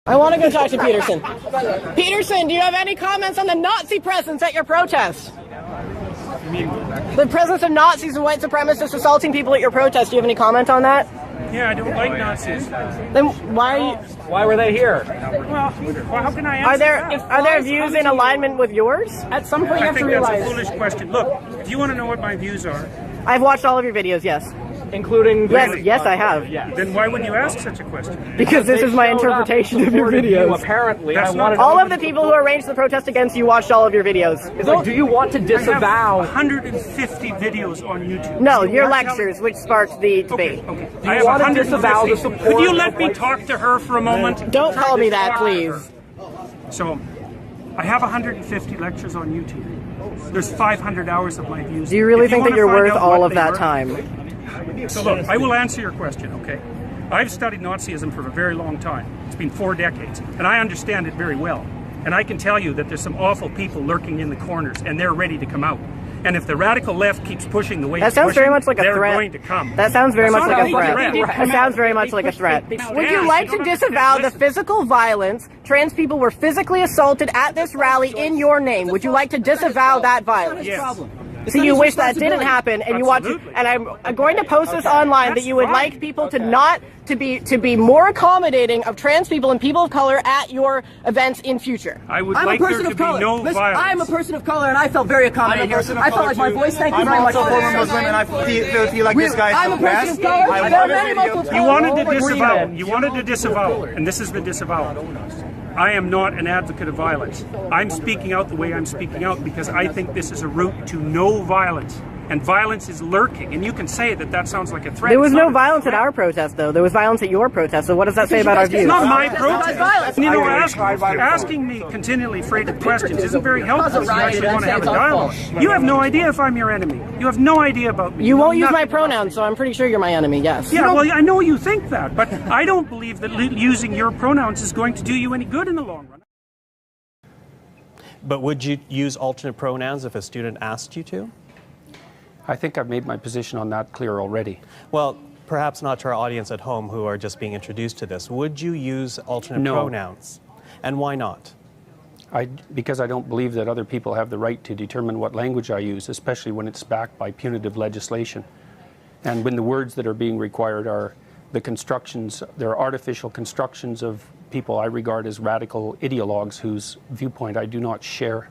I want to go talk to Peterson. Peterson, do you have any comments on the Nazi presence at your protest? The presence of Nazis and white supremacists assaulting people at your protest. Do you have any comment on that? Yeah, I don't like Nazis. Then why were they here? Well, how can I answer Are there views in alignment with yours? At some point you have to realize. That's a foolish question. Look, if you want to know what my views are... I've watched all of your videos, yes. Including... Yes, I have. Yes. Then why would you ask such a question? Because this is my interpretation of your videos. Apparently, all of the people who arranged the protest against you watched all of your videos. Like, do you want to disavow... I have 150 videos on YouTube. No, your lectures, which sparked the debate. Okay. Do you want to disavow the support... Could you let me talk to her for a moment? Don't call me that, please. So, I have 150 lectures on YouTube. There's 500 hours of my views. Do you really think that you're worth all of that time? So look, I will answer your question, okay? I've studied Nazism for a very long time. It's been 4 decades, and I understand it very well. And I can tell you that there's some awful people lurking in the corners, and they're ready to come out. And if the radical left keeps pushing the way that sounds very much like a threat. They're going to come. That sounds very much like a threat. That sounds very much like a threat. Would you like to disavow the physical violence? Trans people were physically assaulted at this rally in your name. Would you like to disavow that violence? Yes. So you wish that didn't happen, and you want to, and I'm going to post this online that you would like people to not to be more accommodating of trans people and people of color at your events in future. I would like there to be no violence. I'm a person of color, and I felt very accommodating here. I felt like my voice. Thank you very much. I'm also a Muslim, and I feel like this guy I'm is a the person of best. color. There are many Muslims. You wanted to disavow. You wanted to disavow, and this is the disavowal. I am not an advocate of violence. I'm speaking out the way I'm speaking out because I think this is a route to no violence. And violence is lurking. And you can say that that sounds like a threat. There was no violence at our protest, though. There was violence at your protest. So what does that say about our views? It's not my protest. You know, asking me continually freighted questions isn't very helpful if you actually want to have a dialogue. You have no idea if I'm your enemy. You have no idea about me. You won't use my pronouns, so I'm pretty sure you're my enemy, yes. Yeah, well, I know you think that, but I don't believe that using your pronouns is going to do you any good in the long run. But would you use alternate pronouns if a student asked you to? I think I've made my position on that clear already. Well, perhaps not to our audience at home who are just being introduced to this. Would you use alternate pronouns? And why not? Because I don't believe that other people have the right to determine what language I use, especially when it's backed by punitive legislation. And when the words that are being required are the constructions, they're artificial constructions of people I regard as radical ideologues whose viewpoint I do not share.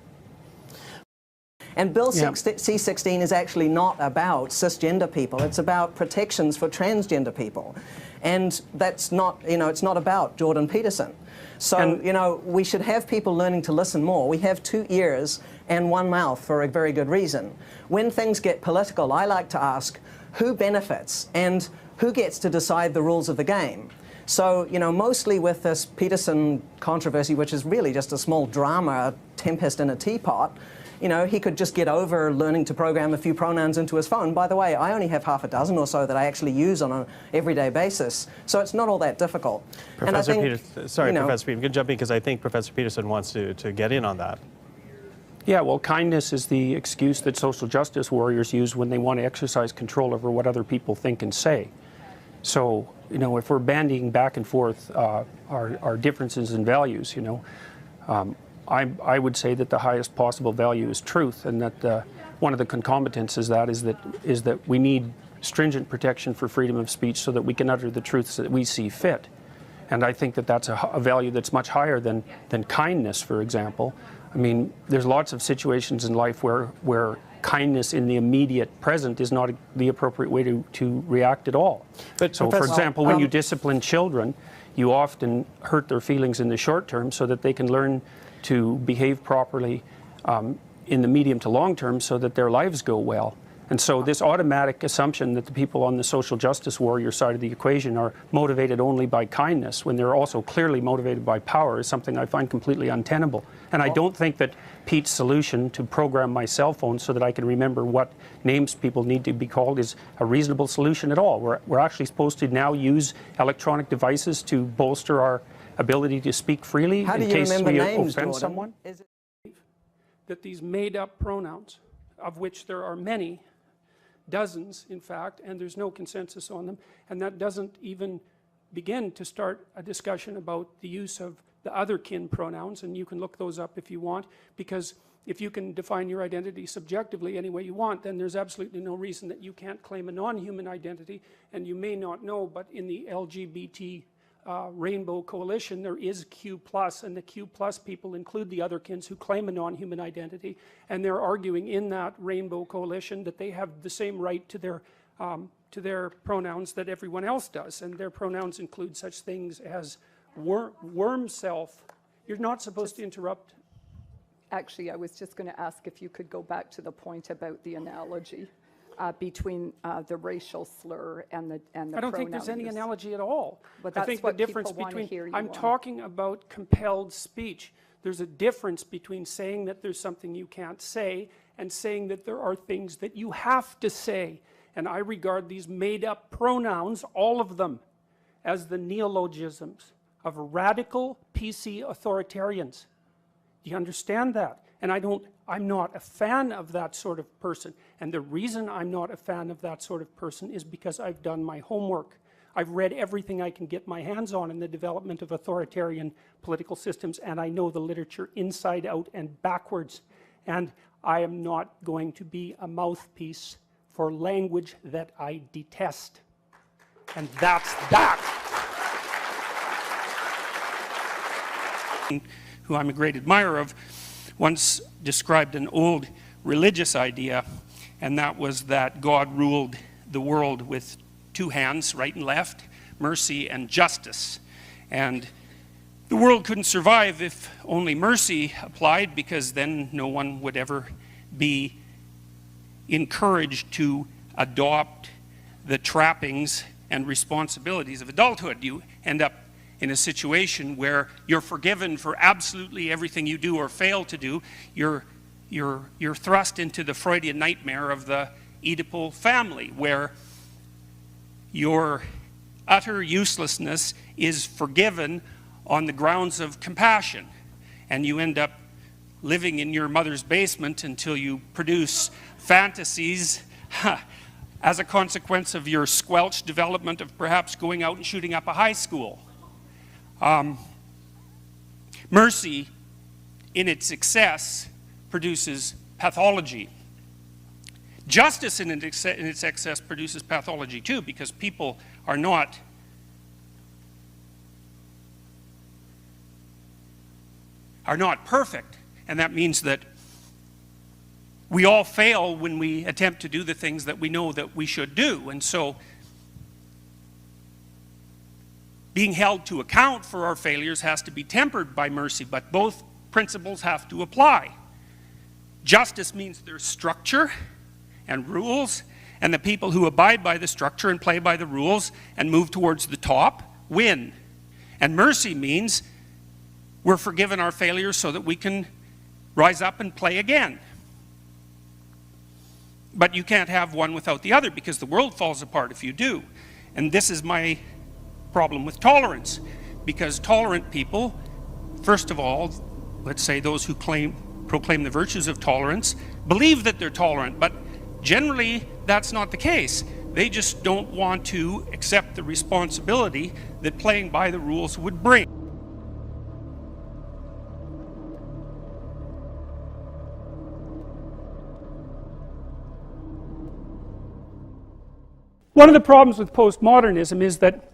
And Bill C-16 is actually not about cisgender people. It's about protections for transgender people. And that's not, it's not about Jordan Peterson. So, we should have people learning to listen more. We have 2 ears and 1 mouth for a very good reason. When things get political, I like to ask who benefits and who gets to decide the rules of the game. So, mostly with this Peterson controversy, which is really just a small drama, a tempest in a teapot, he could just get over learning to program a few pronouns into his phone. By the way, I only have half a dozen or so that I actually use on an everyday basis, so it's not all that difficult. Professor Peterson, sorry, Professor Peterson, you can jump in because I think Professor Peterson wants to get in on that. Yeah, well, kindness is the excuse that social justice warriors use when they want to exercise control over what other people think and say. So, if we're bandying back and forth our differences in values, I would say that the highest possible value is truth, and that one of the concomitants is that we need stringent protection for freedom of speech so that we can utter the truths that we see fit. And I think that that's a value that's much higher than kindness, for example. I mean, there's lots of situations in life where kindness in the immediate present is not the appropriate way to react at all. But so, for example, when you discipline children, you often hurt their feelings in the short term so that they can learn to behave properly in the medium to long term so that their lives go well. And so this automatic assumption that the people on the social justice warrior side of the equation are motivated only by kindness when they're also clearly motivated by power is something I find completely untenable. And I don't think that Pete's solution to program my cell phone so that I can remember what names people need to be called is a reasonable solution at all. We're actually supposed to now use electronic devices to bolster our ability to speak freely in case we offend someone. Is it that these made-up pronouns, of which there are many, dozens in fact, and there's no consensus on them, and that doesn't even begin to start a discussion about the use of the other kin pronouns, and you can look those up if you want, because if you can define your identity subjectively any way you want, then there's absolutely no reason that you can't claim a non-human identity. And you may not know, but in the LGBT Rainbow Coalition, there is Q+, and the Q+ people include the otherkins who claim a non-human identity, and they're arguing in that Rainbow Coalition that they have the same right to their pronouns that everyone else does, and their pronouns include such things as worm self. You're not supposed to interrupt. Actually, I was just going to ask if you could go back to the point about the analogy between the racial slur and the I don't think there's any use. analogy at all. But I that's think what the difference people wanna between, hear you I'm on. talking about compelled speech. There's a difference between saying that there's something you can't say and saying that there are things that you have to say. And I regard these made-up pronouns, all of them, as the neologisms of radical PC authoritarians. Do you understand that? And I'm not a fan of that sort of person. And the reason I'm not a fan of that sort of person is because I've done my homework. I've read everything I can get my hands on in the development of authoritarian political systems, and I know the literature inside out and backwards. And I am not going to be a mouthpiece for language that I detest. And that's that. Who I'm a great admirer of, once described an old religious idea, and that was that God ruled the world with two hands, right and left, mercy and justice. And the world couldn't survive if only mercy applied, because then no one would ever be encouraged to adopt the trappings and responsibilities of adulthood. You end up in a situation where you're forgiven for absolutely everything you do or fail to do. You're thrust into the Freudian nightmare of the Oedipal family, where your utter uselessness is forgiven on the grounds of compassion, and you end up living in your mother's basement until you produce fantasies as a consequence of your squelched development of perhaps going out and shooting up a high school. Mercy, in its excess, produces pathology. Justice, in its excess, produces pathology too, because people are not perfect, and that means that we all fail when we attempt to do the things that we know that we should do. And so being held to account for our failures has to be tempered by mercy, but both principles have to apply. Justice means there's structure and rules, and the people who abide by the structure and play by the rules and move towards the top win. And mercy means we're forgiven our failures so that we can rise up and play again. But you can't have one without the other, because the world falls apart if you do. And this is my problem with tolerance, because tolerant people, first of all, let's say those who proclaim the virtues of tolerance, believe that they're tolerant, but generally that's not the case. They just don't want to accept the responsibility that playing by the rules would bring. One of the problems with postmodernism is that,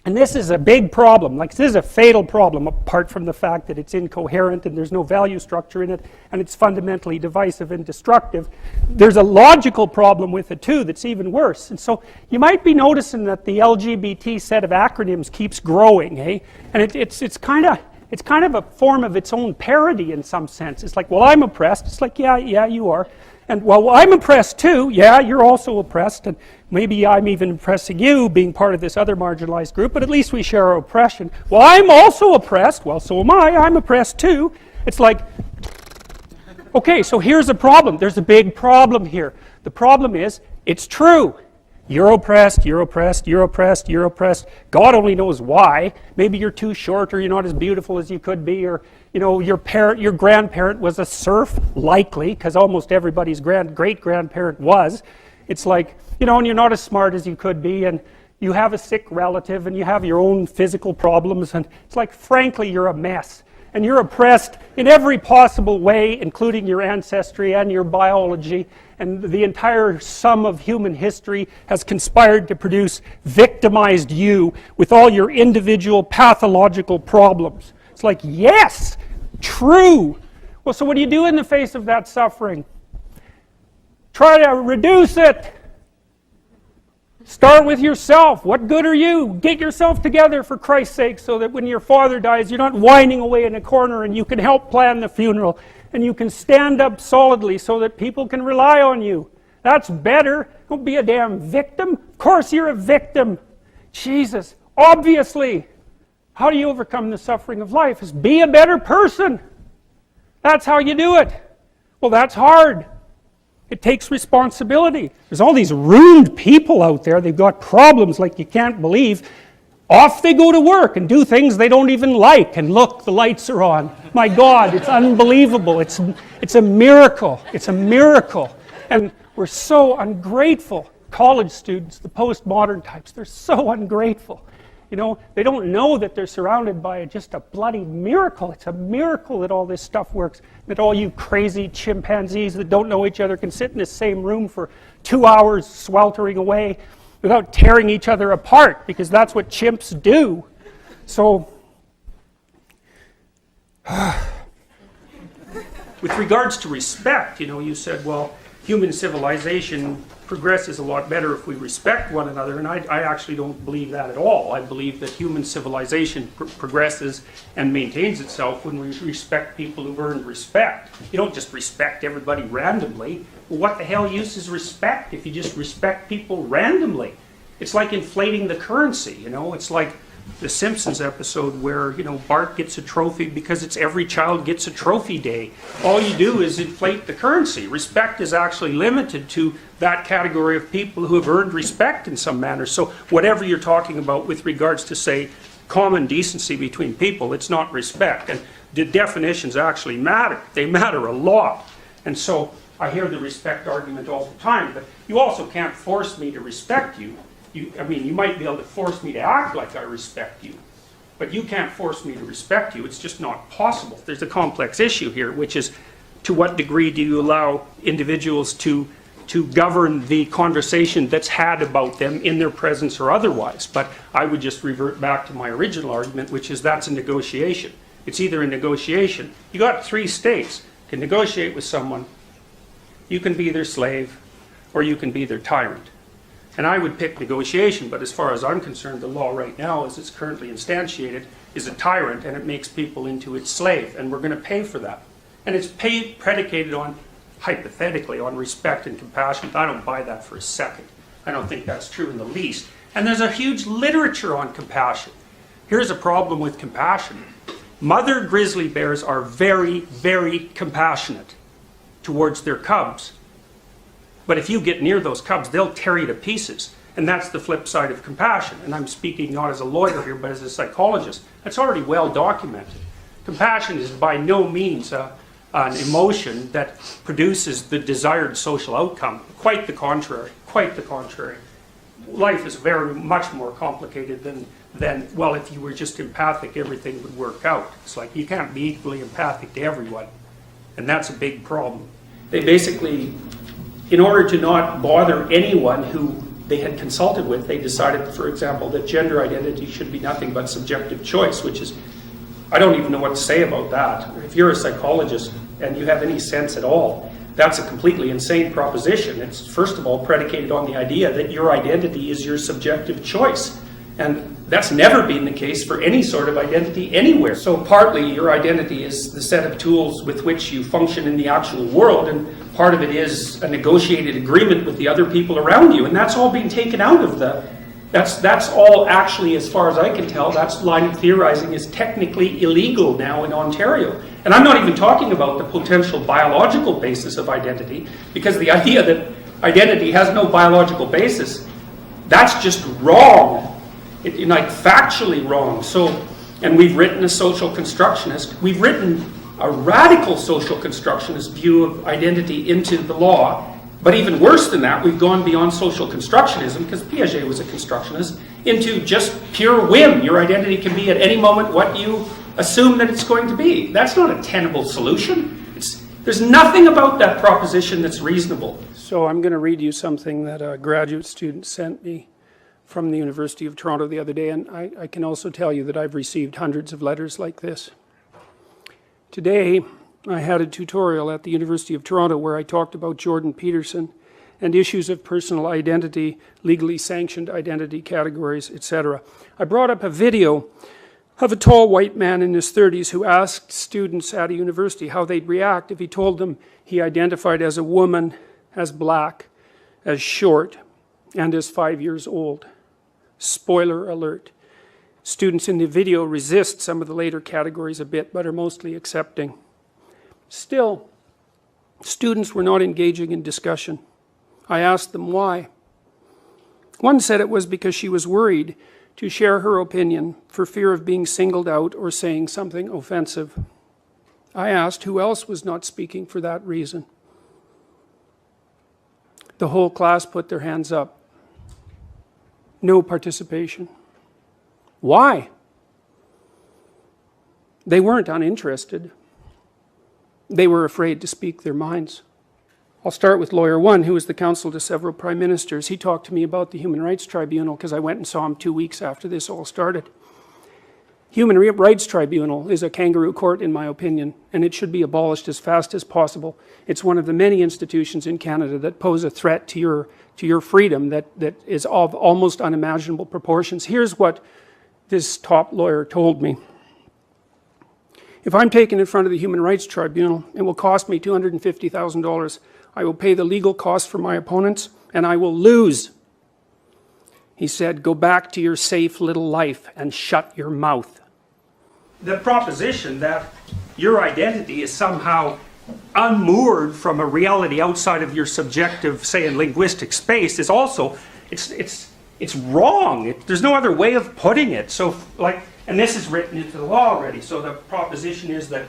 and this is a big problem, like this is a fatal problem, apart from the fact that it's incoherent and there's no value structure in it, and it's fundamentally divisive and destructive. There's a logical problem with it too that's even worse. And so you might be noticing that the LGBT set of acronyms keeps growing, eh? And it's kind of a form of its own parody in some sense. It's like, well, I'm oppressed. It's like, yeah, you are. And, well, I'm oppressed too. Yeah, you're also oppressed. And maybe I'm even oppressing you, being part of this other marginalized group, but at least we share our oppression. Well, I'm also oppressed. Well, so am I. I'm oppressed too. It's like, okay, so here's a problem. There's a big problem here. The problem is, it's true. You're oppressed, you're oppressed, you're oppressed, you're oppressed. God only knows why. Maybe you're too short, or you're not as beautiful as you could be, or your grandparent was a serf, likely, because almost everybody's great-grandparent was. It's like, and you're not as smart as you could be, and you have a sick relative and you have your own physical problems, and it's like, frankly, you're a mess. And you're oppressed in every possible way, including your ancestry and your biology, and the entire sum of human history has conspired to produce victimized you with all your individual pathological problems. It's like, yes, true. Well, so what do you do in the face of that suffering? Try to reduce it. Start with yourself. What good are you? Get yourself together, for Christ's sake, so that when your father dies, you're not whining away in a corner, and you can help plan the funeral, and you can stand up solidly so that people can rely on you. That's better. Don't be a damn victim. Of course you're a victim. Jesus, obviously. How do you overcome the suffering of life? Is be a better person. That's how you do it. Well, that's hard. It takes responsibility. There's all these ruined people out there. They've got problems like you can't believe. Off they go to work and do things they don't even like. And look, the lights are on. My God, it's unbelievable. It's a miracle. It's a miracle. And we're so ungrateful. College students, the postmodern types, they're so ungrateful. You know, they don't know that they're surrounded by just a bloody miracle. It's a miracle that all this stuff works. That all you crazy chimpanzees that don't know each other can sit in the same room for 2 hours sweltering away without tearing each other apart, because that's what chimps do. So, with regards to respect, you know, you said, well, human civilization progresses a lot better if we respect one another, and I actually don't believe that at all. I believe that human civilization progresses and maintains itself when we respect people who've earned respect. You don't just respect everybody randomly. Well, what the hell use is respect if you just respect people randomly? It's like inflating the currency, you know? It's like the Simpsons episode where, you know, Bart gets a trophy because it's every child gets a trophy day. All you do is inflate the currency. Respect is actually limited to that category of people who have earned respect in some manner. So whatever you're talking about with regards to, say, common decency between people, it's not respect. And the definitions actually matter. They matter a lot. And so I hear the respect argument all the time, but you also can't force me to respect you. I mean, you might be able to force me to act like I respect you, but you can't force me to respect you. It's just not possible. There's a complex issue here, which is, to what degree do you allow individuals to govern the conversation that's had about them in their presence or otherwise? But I would just revert back to my original argument, which is that's a negotiation. It's either a negotiation. You got 3 states. You can negotiate with someone. You can be their slave, or you can be their tyrant. And I would pick negotiation, but as far as I'm concerned, the law right now, as it's currently instantiated, is a tyrant, and it makes people into its slave, and we're going to pay for that. And it's predicated on, hypothetically, on respect and compassion. I don't buy that for a second. I don't think that's true in the least. And there's a huge literature on compassion. Here's a problem with compassion. Mother grizzly bears are very, very compassionate towards their cubs. But if you get near those cubs, they'll tear you to pieces. And that's the flip side of compassion. And I'm speaking not as a lawyer here, but as a psychologist. That's already well documented. Compassion is by no means an emotion that produces the desired social outcome. Quite the contrary. Quite the contrary. Life is very much more complicated than, well, if you were just empathic, everything would work out. It's like you can't be equally empathic to everyone. And that's a big problem. They basically, in order to not bother anyone who they had consulted with, they decided, for example, that gender identity should be nothing but subjective choice, which is, I don't even know what to say about that. If you're a psychologist and you have any sense at all, that's a completely insane proposition. It's, first of all, predicated on the idea that your identity is your subjective choice. And that's never been the case for any sort of identity anywhere. So partly your identity is the set of tools with which you function in the actual world, and part of it is a negotiated agreement with the other people around you, and that's all being taken out of the... That's all actually, as far as I can tell, that line of theorizing is technically illegal now in Ontario. And I'm not even talking about the potential biological basis of identity, because the idea that identity has no biological basis, that's just wrong. Like factually wrong. So, and we've written a social constructionist, we've written a radical social constructionist view of identity into the law, But even worse than that, we've gone beyond social constructionism, because Piaget was a constructionist, into just pure whim. Your identity can be at any moment what you assume that it's going to be. That's not a tenable solution. There's nothing about that proposition that's reasonable. So I'm going to read you something that a graduate student sent me from the University of Toronto the other day, and I can also tell you that I've received hundreds of letters like this. Today, I had a tutorial at the University of Toronto where I talked about Jordan Peterson and issues of personal identity, legally sanctioned identity categories, etc. I brought up a video of a tall white man in his 30s who asked students at a university how they'd react if he told them he identified as a woman, as black, as short, and as 5 years old. Spoiler alert. Students in the video resist some of the later categories a bit, but are mostly accepting. Still, students were not engaging in discussion. I asked them why. One said it was because she was worried to share her opinion for fear of being singled out or saying something offensive. I asked who else was not speaking for that reason. The whole class put their hands up. No participation. Why? They weren't uninterested. They were afraid to speak their minds. I'll start with lawyer one, who was the counsel to several prime ministers. He talked to me about the Human Rights Tribunal because I went and saw him 2 weeks after this all started. Human Rights Tribunal is a kangaroo court, in my opinion, and it should be abolished as fast as possible. It's one of the many institutions in Canada that pose a threat to your freedom that is of almost unimaginable proportions. Here's what this top lawyer told me. If I'm taken in front of the Human Rights Tribunal, it will cost me $250,000. I will pay the legal costs for my opponents, and I will lose. He said, go back to your safe little life and shut your mouth. The proposition that your identity is somehow unmoored from a reality outside of your subjective, say, in linguistic space is also, it's wrong. There's no other way of putting it. So, like, and this is written into the law already. So the proposition is that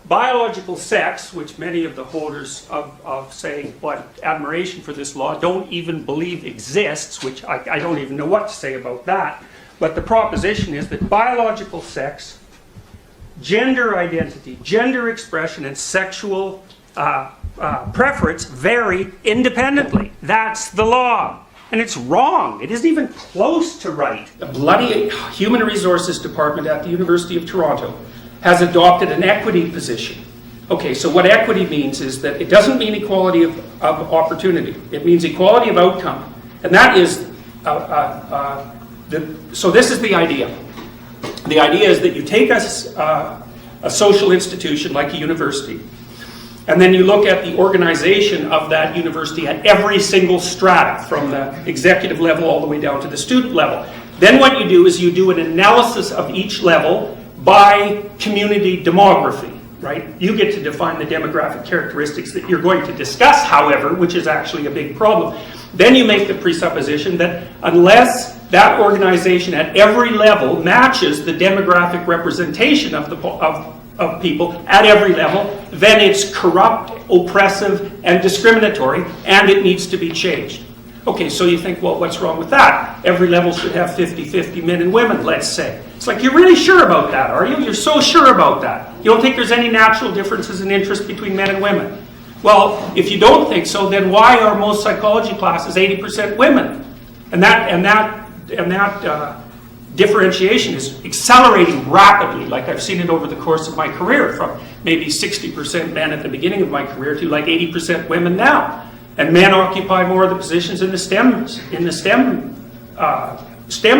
biological sex, which many of the holders of saying what admiration for this law don't even believe exists, which I don't even know what to say about that, but the proposition is that biological sex, gender identity, gender expression, and sexual preference vary independently. That's the law. And it's wrong. It isn't even close to right. The bloody Human Resources Department at the University of Toronto has adopted an equity position. Okay, so what equity means is that it doesn't mean equality of opportunity. It means equality of outcome. And that is, so this is the idea. The idea is that you take a social institution like a university, and then you look at the organization of that university at every single strata, from the executive level all the way down to the student level. Then what you do is you do an analysis of each level by community demography, right? You get to define the demographic characteristics that you're going to discuss, however, which is actually a big problem. Then you make the presupposition that unless that organization at every level matches the demographic representation of people at every level, then it's corrupt, oppressive, and discriminatory, and it needs to be changed. Okay, so you think, well, what's wrong with that? Every level should have 50-50 men and women, let's say. It's like, you're really sure about that, are you? You're so sure about that. You don't think there's any natural differences in interest between men and women? Well, if you don't think so, then why are most psychology classes 80% women? And that differentiation is accelerating rapidly, like I've seen it over the course of my career, from maybe 60% men at the beginning of my career to like 80% women now. And men occupy more of the positions in the STEM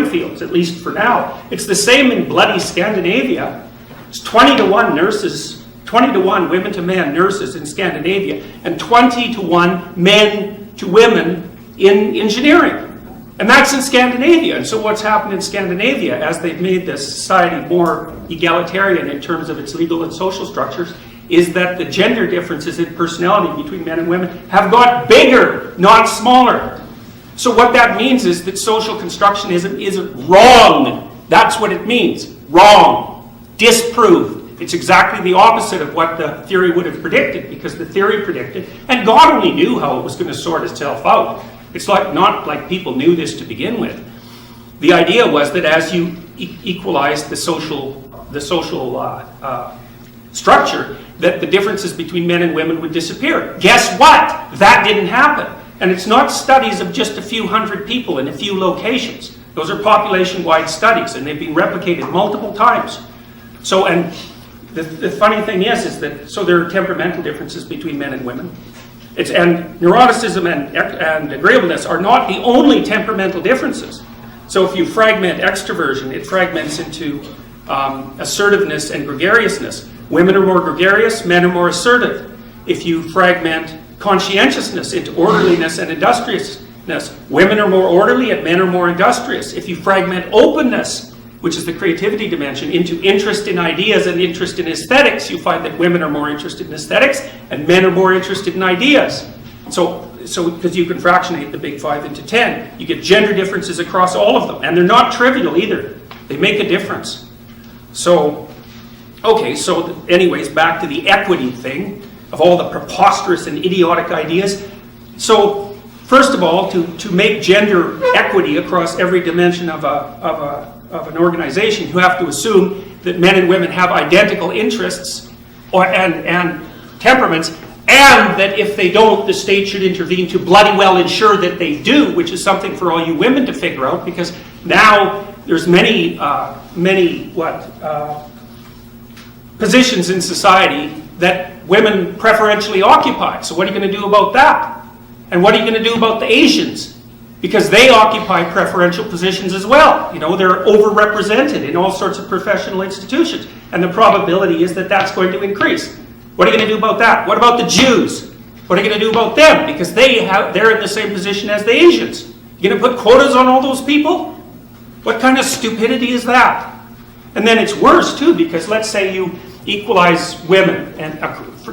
fields, at least for now. It's the same in bloody Scandinavia. It's 20-to-1 nurses, 20-to-1 women to men nurses in Scandinavia, and 20-to-1 men to women in engineering. And that's in Scandinavia. And so what's happened in Scandinavia, as they've made the society more egalitarian in terms of its legal and social structures, is that the gender differences in personality between men and women have got bigger, not smaller. So what that means is that social constructionism isn't wrong. That's what it means. Wrong. Disproved. It's exactly the opposite of what the theory would have predicted, because the theory predicted, and God only knew how it was going to sort itself out. It's not like people knew this to begin with. The idea was that as you equalized the social structure, that the differences between men and women would disappear. Guess what? That didn't happen. And it's not studies of just a few hundred people in a few locations. Those are population-wide studies, and they've been replicated multiple times. So, and the funny thing is that, so there are temperamental differences between men and women. And neuroticism and agreeableness are not the only temperamental differences. So if you fragment extroversion, it fragments into assertiveness and gregariousness. Women are more gregarious, men are more assertive. If you fragment conscientiousness into orderliness and industriousness, women are more orderly and men are more industrious. If you fragment openness, which is the creativity dimension, into interest in ideas and interest in aesthetics, you find that women are more interested in aesthetics and men are more interested in ideas. So because you can fractionate the big 5 into 10, you get gender differences across all of them, and they're not trivial either. They make a difference. So, okay, so anyways, back to the equity thing of all the preposterous and idiotic ideas. So, first of all, to make gender equity across every dimension of an organization, you have to assume that men and women have identical interests and temperaments, and that if they don't, the state should intervene to bloody well ensure that they do, which is something for all you women to figure out, because now there's many positions in society that women preferentially occupy. So what are you going to do about that? And what are you going to do about the Asians? Because they occupy preferential positions as well. You know, they're overrepresented in all sorts of professional institutions. And the probability is that that's going to increase. What are you going to do about that? What about the Jews? What are you going to do about them? Because they're in the same position as the Asians. You're going to put quotas on all those people? What kind of stupidity is that? And then it's worse too, because let's say you equalize women, and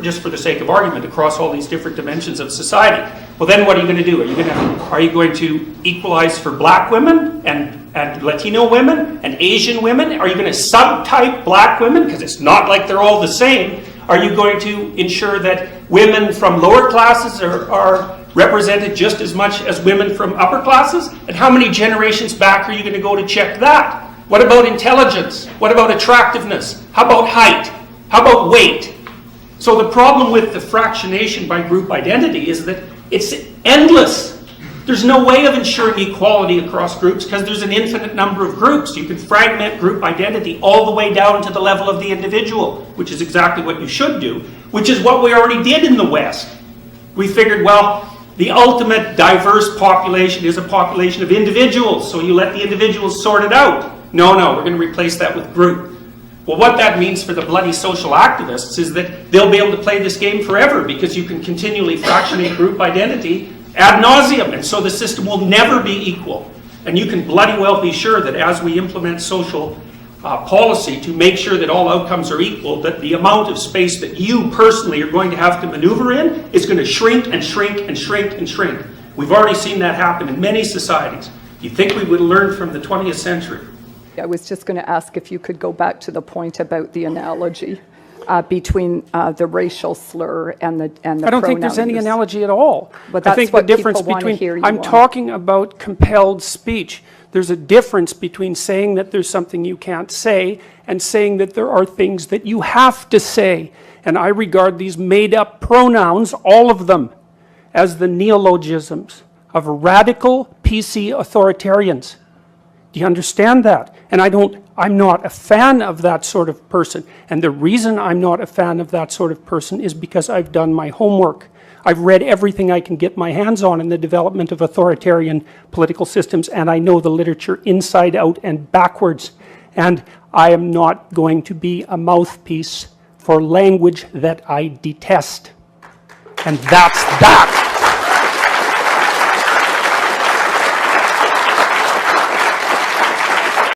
just for the sake of argument, across all these different dimensions of society. Well, then what are you going to do? Are you going to equalize for black women and Latino women and Asian women? Are you going to subtype black women? Because it's not like they're all the same. Are you going to ensure that women from lower classes are represented just as much as women from upper classes? And how many generations back are you going to go to check that? What about intelligence? What about attractiveness? How about height? How about weight? So the problem with the fractionation by group identity is that it's endless. There's no way of ensuring equality across groups because there's an infinite number of groups. You can fragment group identity all the way down to the level of the individual, which is exactly what you should do, which is what we already did in the West. We figured, well, the ultimate diverse population is a population of individuals, so you let the individuals sort it out. No, we're going to replace that with group. Well, what that means for the bloody social activists is that they'll be able to play this game forever because you can continually fractionate group identity ad nauseum, and so the system will never be equal. And you can bloody well be sure that as we implement social policy to make sure that all outcomes are equal, that the amount of space that you personally are going to have to maneuver in is going to shrink and shrink and shrink and shrink. We've already seen that happen in many societies. You'd think we would have learned from the 20th century. I was just going to ask if you could go back to the point about the analogy between the racial slur and the I don't think there's any analogy at all. But that's I think what the difference people want to hear you I'm on. talking about compelled speech. There's a difference between saying that there's something you can't say and saying that there are things that you have to say. And I regard these made-up pronouns, all of them, as the neologisms of radical PC authoritarians. Do you understand that? And I'm not a fan of that sort of person. And the reason I'm not a fan of that sort of person is because I've done my homework. I've read everything I can get my hands on in the development of authoritarian political systems, and I know the literature inside out and backwards. And I am not going to be a mouthpiece for language that I detest. And that's that.